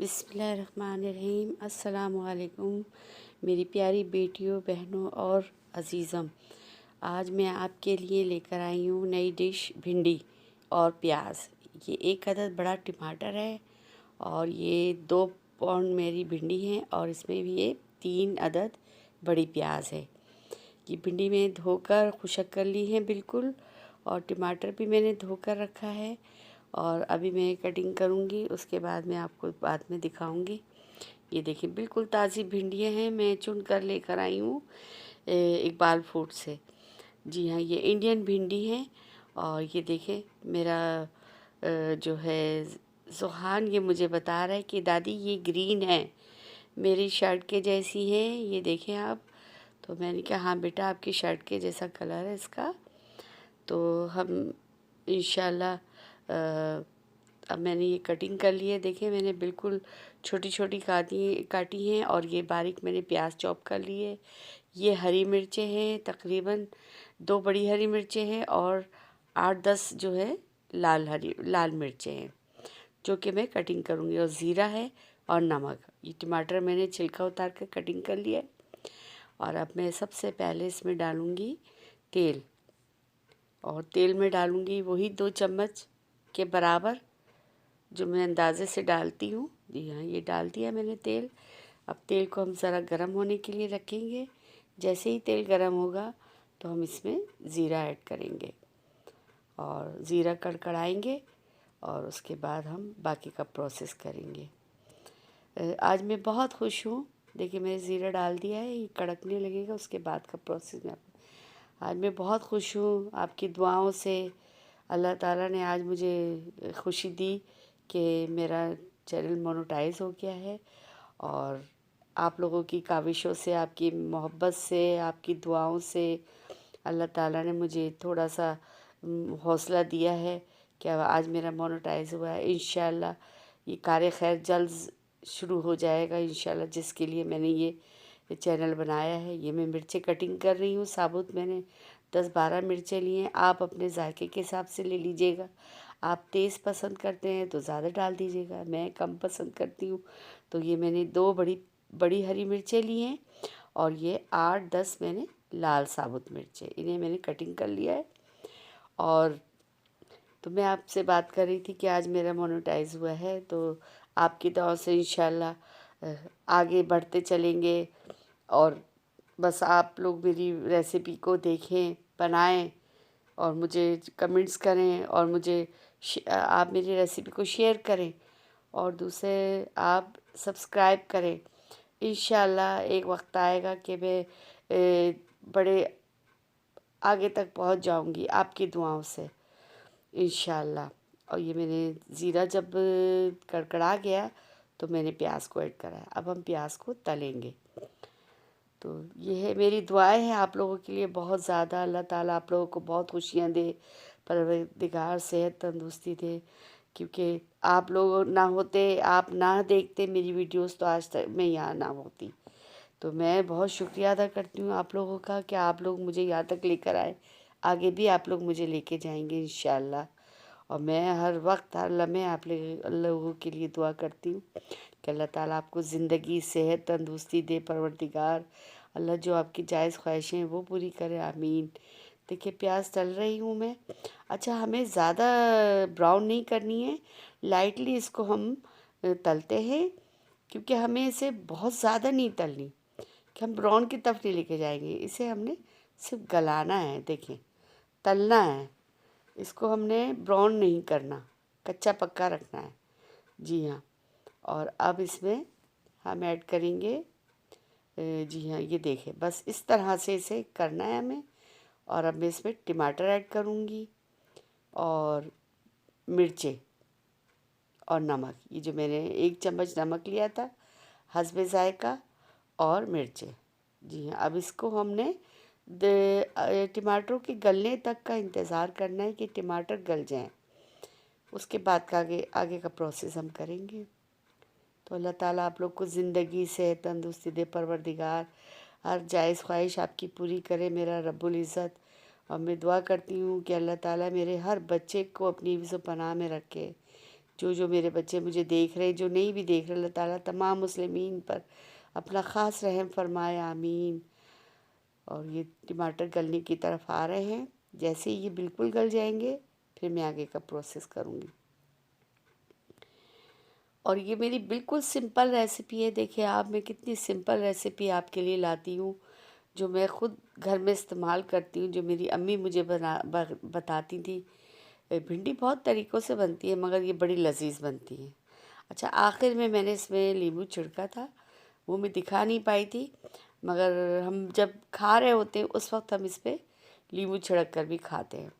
बिस्मिल्लाहिर्रहमानिर्रहीम। अस्सलामुअलैकुम मेरी प्यारी बेटियों, बहनों और अज़ीज़म। आज मैं आपके लिए लेकर आई हूँ नई डिश, भिंडी और प्याज। ये एक अदद बड़ा टमाटर है और ये 2 पाउंड मेरी भिंडी है और इसमें भी ये 3 अदद बड़ी प्याज है। ये भिंडी मैंने धोकर खुशक कर ली है बिल्कुल, और टमाटर भी मैंने धोकर रखा है और अभी मैं कटिंग करूँगी, उसके बाद मैं आपको बाद में दिखाऊँगी। ये देखिए बिल्कुल ताज़ी भिंडियाँ हैं, मैं चुन कर लेकर आई हूँ इकबाल फूड से। जी हाँ, ये इंडियन भिंडी है। और ये देखिए मेरा जो है सुहान ये मुझे बता रहा है कि दादी ये ग्रीन है, मेरी शर्ट के जैसी है, ये देखें आप। तो मैंने कहा हाँ बेटा, आपकी शर्ट के जैसा कलर है इसका। तो हम इंशाल्लाह अब मैंने ये कटिंग कर ली है। देखिए मैंने बिल्कुल छोटी छोटी काटी हैं और ये बारीक मैंने प्याज चॉप कर ली है। ये हरी मिर्चें हैं, तकरीबन 2 बड़ी हरी मिर्चें हैं और 8-10 जो है लाल मिर्चें हैं, जो कि मैं कटिंग करूँगी। और ज़ीरा है और नमक। ये टमाटर मैंने छिलका उतार कर कटिंग कर लिया है। और अब मैं सबसे पहले इसमें डालूँगी तेल, और तेल में डालूँगी वही 2 चम्मच के बराबर जो मैं अंदाज़े से डालती हूँ। जी हाँ, ये डाल दिया मैंने तेल। अब तेल को हम ज़रा गर्म होने के लिए रखेंगे। जैसे ही तेल गर्म होगा तो हम इसमें ज़ीरा ऐड करेंगे और ज़ीरा कड़कड़ाएंगे और उसके बाद हम बाकी का प्रोसेस करेंगे। आज मैं बहुत खुश हूँ। देखिए मैंने ज़ीरा डाल दिया है, ये कड़कने लगेगा, उसके बाद का प्रोसेस में आज मैं बहुत खुश हूँ। आपकी दुआओं से अल्लाह ताला ने आज मुझे खुशी दी कि मेरा चैनल मोनेटाइज हो गया है। और आप लोगों की काविशों से, आपकी मोहब्बत से, आपकी दुआओं से अल्लाह ताला ने मुझे थोड़ा सा हौसला दिया है कि आज मेरा मोनेटाइज हुआ है। इंशाल्लाह ये कार्य खैर जल्द शुरू हो जाएगा इंशाल्लाह, जिसके लिए मैंने ये चैनल बनाया है। ये मैं मिर्चें कटिंग कर रही हूँ साबुत, मैंने 10-12 मिर्चें ली हैं। आप अपने जायके के हिसाब से ले लीजिएगा। आप तेज़ पसंद करते हैं तो ज़्यादा डाल दीजिएगा, मैं कम पसंद करती हूँ। तो ये मैंने 2 बड़ी हरी मिर्चें ली हैं और ये 8-10 मैंने लाल साबुत मिर्चें, इन्हें मैंने कटिंग कर लिया है। और तो मैं आपसे बात कर रही थी कि आज मेरा मोनेटाइज हुआ है, तो आपकी दुआ से इंशाल्लाह आगे बढ़ते चलेंगे। और बस आप लोग मेरी रेसिपी को देखें, बनाएं और मुझे कमेंट्स करें, और मुझे आप मेरी रेसिपी को शेयर करें और दूसरे आप सब्सक्राइब करें। इंशाल्लाह एक वक्त आएगा कि मैं बड़े आगे तक पहुंच जाऊंगी आपकी दुआओं से इंशाल्लाह। और ये मैंने ज़ीरा जब कड़कड़ा गया तो मैंने प्याज को ऐड करा। अब हम प्याज को तलेंगे। तो ये है मेरी दुआएं हैं आप लोगों के लिए बहुत ज़्यादा। अल्लाह ताला आप लोगों को बहुत खुशियाँ दे, परवरदिगार सेहत तंदुरुस्ती दे, क्योंकि आप लोग ना होते, आप ना देखते मेरी वीडियोस तो आज तक मैं यहाँ ना होती। तो मैं बहुत शुक्रिया अदा करती हूँ आप लोगों का कि आप लोग मुझे यहाँ तक लेकर आए। आगे भी आप लोग मुझे लेके जाएंगे इंशाल्लाह। और मैं हर वक्त, हर लम्हे आप लोगों के लिए दुआ करती हूँ कि अल्लाह ताला आपको ज़िंदगी, सेहत, तंदुरुस्ती दे। परवरदिगार अल्लाह जो आपकी जायज़ ख्वाहिशें हैं वो पूरी करे, आमीन। देखिए प्याज तल रही हूँ मैं। अच्छा, हमें ज़्यादा ब्राउन नहीं करनी है, लाइटली इसको हम तलते हैं, क्योंकि हमें इसे बहुत ज़्यादा नहीं तलनी कि हम ब्राउन की तरफ नहीं लेके जाएंगे। इसे हमने सिर्फ गलाना है, देखें, तलना है। इसको हमने ब्राउन नहीं करना, कच्चा पक्का रखना है। जी हाँ। और अब इसमें हम ऐड करेंगे, जी हाँ, ये देखें, बस इस तरह से इसे करना है हमें। और अब मैं इसमें टमाटर ऐड करूँगी और मिर्चें और नमक। ये जो मैंने 1 चम्मच नमक लिया था हस्बे ज़ायका, और मिर्चें। जी हाँ, अब इसको हमने टमाटरों के गलने तक का इंतज़ार करना है कि टमाटर गल जाएं। उसके बाद का आगे का प्रोसेस हम करेंगे। तो अल्लाह ताला आप लोग को ज़िंदगी, सेहत, तंदुरुस्ती दे। परवरदिगार हर जायज़ ख्वाहिश आपकी पूरी करे, मेरा रब्बुल इज़्ज़त। और मैं दुआ करती हूँ कि अल्लाह ताला मेरे हर बच्चे को अपनी हिफ्ज़ व पनाह में रखे, जो जो मेरे बच्चे मुझे देख रहे, जो नहीं भी देख रहे, अल्लाह ताला तमाम मुस्लिमीन पर अपना ख़ास रहम फरमाए, आमीन। और ये टमाटर गलने की तरफ आ रहे हैं। जैसे ही ये बिल्कुल गल जाएंगे फिर मैं आगे का प्रोसेस करूँगी। और ये मेरी बिल्कुल सिंपल रेसिपी है। देखिए आप, मैं कितनी सिंपल रेसिपी आपके लिए लाती हूँ, जो मैं ख़ुद घर में इस्तेमाल करती हूँ, जो मेरी अम्मी मुझे बताती थी। भिंडी बहुत तरीक़ों से बनती है मगर ये बड़ी लजीज बनती है। अच्छा, आखिर में मैंने इसमें नींबू छिड़का था, वो मैं दिखा नहीं पाई थी, मगर हम जब खा रहे होते हैं उस वक्त हम इस पर नींबू छिड़क कर भी खाते हैं।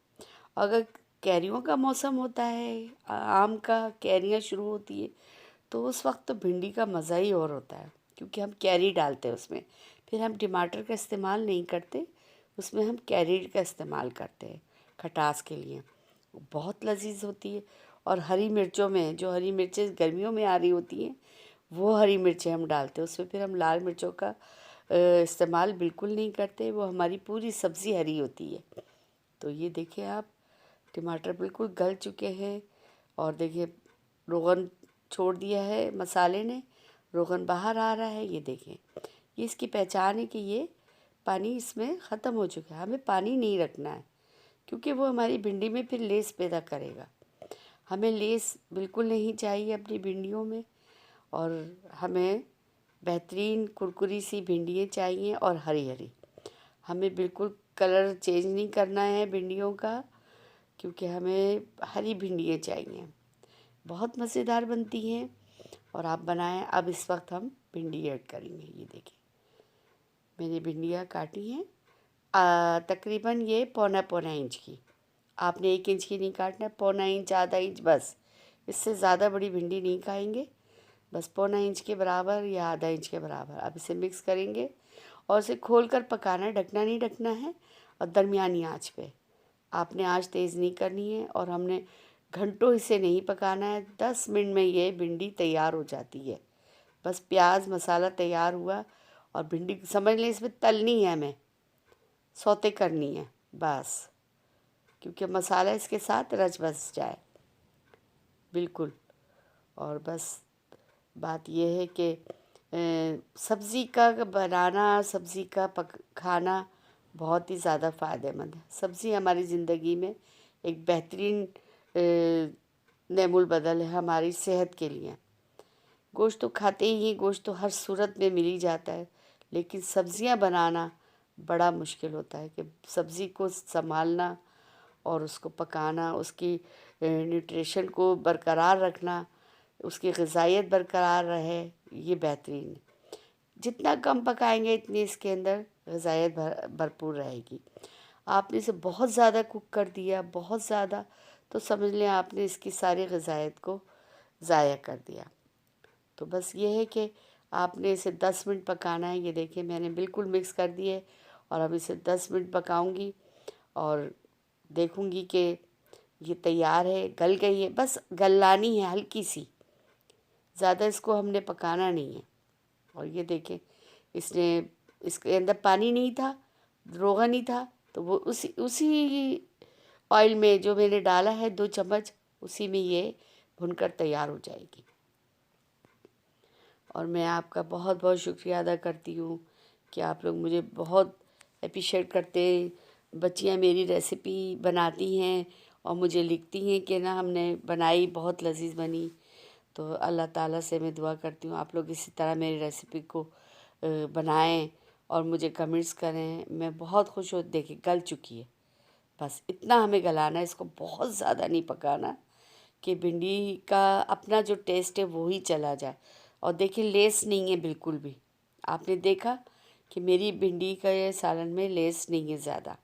अगर कैरियों का मौसम होता है, आम का कैरियाँ शुरू होती है, तो उस वक्त तो भिंडी का मज़ा ही और होता है, क्योंकि हम कैरी डालते हैं उसमें। फिर हम टमाटर का इस्तेमाल नहीं करते, उसमें हम कैरी का इस्तेमाल करते हैं खटास के लिए। बहुत लजीज होती है। और हरी मिर्चों में, जो हरी मिर्चें गर्मियों में आ रही होती हैं, वो हरी मिर्चें हम डालते हैं उसमें। फिर हम लाल मिर्चों का इस्तेमाल बिल्कुल नहीं करते, वो हमारी पूरी सब्ज़ी हरी होती है। तो ये देखिए आप, टमाटर बिल्कुल गल चुके हैं और देखिए रोगन छोड़ दिया है मसाले ने, रोगन बाहर आ रहा है। ये देखें, ये इसकी पहचान है कि ये पानी इसमें ख़त्म हो चुका है। हमें पानी नहीं रखना है, क्योंकि वो हमारी भिंडी में फिर लेस पैदा करेगा। हमें लेस बिल्कुल नहीं चाहिए अपनी भिंडियों में, और हमें बेहतरीन कुरकुरी सी भिंडियाँ चाहिए और हरी हरी। हमें बिल्कुल कलर चेंज नहीं करना है भिंडियों का, क्योंकि हमें हरी भिंडियाँ चाहिए। बहुत मज़ेदार बनती हैं और आप बनाएं। अब इस वक्त हम भिंडी ऐड करेंगे। ये देखिए मैंने भिंडियाँ काटी हैं, तकरीबन ये पौना इंच की। आपने 1 इंच की नहीं काटना, पौना इंच, आधा इंच, बस। इससे ज़्यादा बड़ी भिंडी नहीं खाएंगे, बस पौना इंच के बराबर या आधा इंच के बराबर। अब इसे मिक्स करेंगे और इसे खोल कर पकाना है, ढकना नहीं ढकना है, और दरमियानी आंच पे। आपने आंच तेज़ नहीं करनी है और हमने घंटों इसे नहीं पकाना है। 10 मिनट में ये भिंडी तैयार हो जाती है। बस प्याज मसाला तैयार हुआ और भिंडी समझ लें इसमें तलनी है, हमें सौते करनी है बस, क्योंकि मसाला इसके साथ रच बस जाए बिल्कुल। और बस बात यह है कि सब्ज़ी का बनाना, सब्ज़ी का खाना बहुत ही ज़्यादा फ़ायदेमंद है। सब्ज़ी हमारी ज़िंदगी में एक बेहतरीन नेमुल बदल है हमारी सेहत के लिए। गोश्त तो खाते ही हैं, गोश्त तो हर सूरत में मिल ही जाता है, लेकिन सब्ज़ियां बनाना बड़ा मुश्किल होता है कि सब्ज़ी को संभालना और उसको पकाना, उसकी न्यूट्रिशन को बरकरार रखना, उसकी ग़िज़ाइयत बरकरार रहे, ये बेहतरीन है। जितना कम पकाएंगे इतनी इसके अंदर ग़िज़ाइयत भरपूर रहेगी। आपने इसे बहुत ज़्यादा कुक कर दिया, बहुत ज़्यादा, तो समझ लें आपने इसकी सारी ग़िज़ाइयत को ज़ाया कर दिया। तो बस ये है कि आपने इसे 10 मिनट पकाना है। ये देखिए मैंने बिल्कुल मिक्स कर दिए और अब इसे 10 मिनट पकाऊंगी और देखूंगी कि ये तैयार है, गल गई है। बस गलानी है हल्की सी, ज़्यादा इसको हमने पकाना नहीं है। और ये देखें, इसके अंदर पानी नहीं था, रोगन ही था, तो वो उसी ऑयल में जो मैंने डाला है 2 चम्मच, उसी में ये भुनकर तैयार हो जाएगी। और मैं आपका बहुत बहुत शुक्रिया अदा करती हूँ कि आप लोग मुझे बहुत अप्रिशिएट करते हैं। बच्चियाँ मेरी रेसिपी बनाती हैं और मुझे लिखती हैं कि ना हमने बनाई, बहुत लजीज बनी। तो अल्लाह ताला से मैं दुआ करती हूँ आप लोग इसी तरह मेरी रेसिपी को बनाएं और मुझे कमेंट्स करें। मैं बहुत खुश हूँ। देखिए गल चुकी है, बस इतना हमें गलाना है, इसको बहुत ज़्यादा नहीं पकाना कि भिंडी का अपना जो टेस्ट है वो ही चला जाए। और देखिए लेस नहीं है बिल्कुल भी। आपने देखा कि मेरी भिंडी का ये सालन में लेस नहीं है ज़्यादा,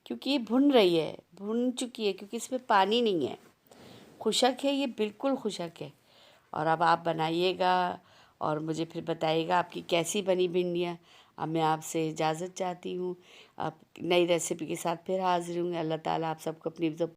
क्योंकि ये भुन रही है, भुन चुकी है, क्योंकि इसमें पानी नहीं है। खुशक है, ये बिल्कुल खुशक है। और अब आप बनाइएगा और मुझे फिर बताइएगा आपकी कैसी बनी भिंडियाँ। अब मैं आपसे इजाज़त चाहती हूँ। आप नई रेसिपी के साथ फिर हाज़िर हूँ। अल्लाह ताला आप सबको अपनी